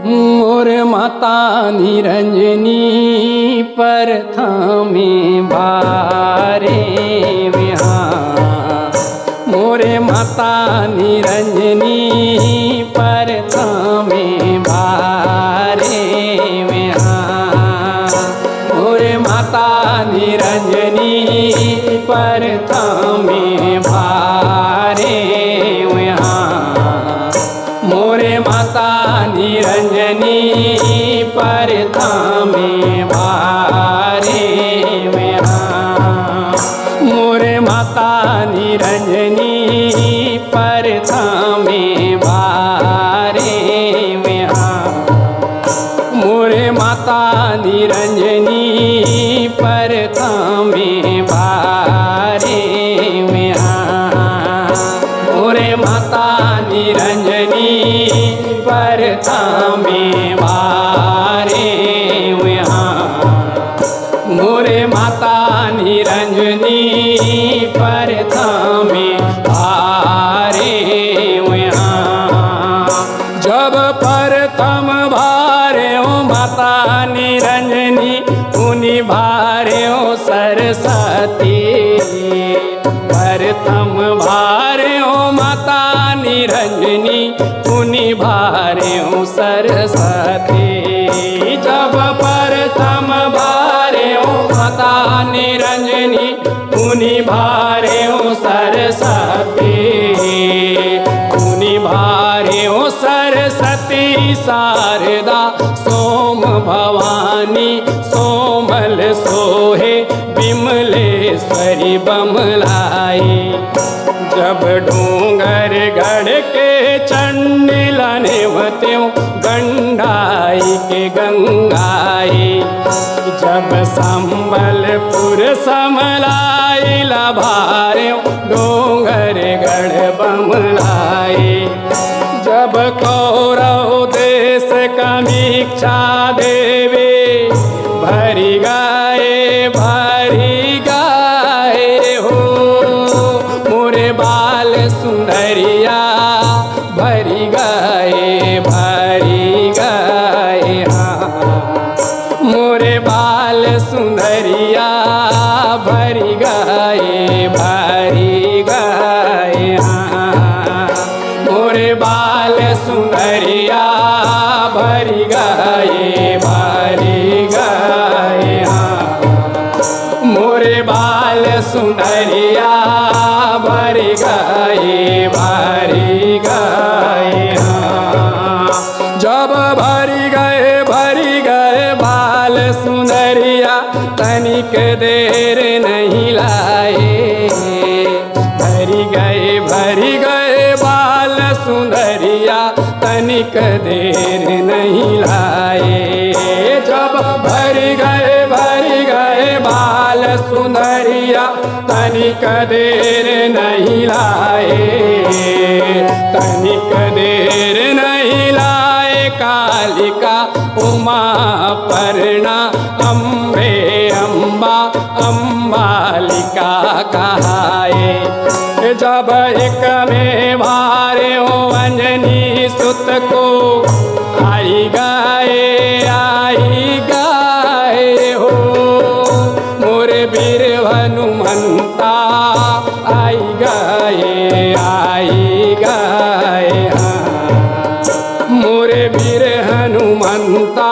मोर माता निरंजनी प्रथमे भारे विहार। मोरे माता निरंजनी प्रथमे भारे विहार। मोरे माता निरंजनी प्रथमे भारे विहार। मोरे माता निरंजनी प्रथमे भारे विहार। मोरे माता निरंजनी प्रथमे भारे विहार। मोरे माता निरंजनी प्रथमे भारे विहार। मोरे माता निरंजनी प्रथमे भारे विहार। मोरे माता निरंजनी प्रथमे भारे विहार। जब प्रथम भारे माता निरंजनी उनि भारे सरस्वती। प्रथम भारे माता निरंजनी उनि भारे सरस्वती। जब प्रथम भारे माता निरंजनी उनि भारे सरस्वती। उनि भारे सरस्वती शारदा सोम भवानी सोमल सोहे विमलेश्वरी बमलाई। जब डूंगर गढ़ के चंडिलने वत्यों गंडाई के गंगाई। जब संबलपुर समलाई लभार्यों डूंगर गढ़ बमलाई। जब कौरव देश कमीक्षा देवी भरी गाए हो। मोरे बाल सुंदरिया भरी गाए हाँ। मोरे बाल सुंदरिया भरी गाए हाँ। मोरे बाल सुंदरिया भरी गाए हाँ। मोरे बाल सुंदरिया भरी गाए हाँ। जब भरी गए बाल सुंदरिया तनिक देर नहीं लाए। भरी गए बाल सुंदरिया तनिक देर नहीं लाए। जब भरी गए बाल सुंदरिया तनिक देर नहीं लाए। तनिक देर नहीं लाए कालिका उमा पर्णा अम्बे अम्बा अम्बालिका कहाए। जब एक में भारे अंजनी सुत को आई गाए हो। मोरे वीर हनुमंता आई गाए हाँ। मोरे वीर हनुमंता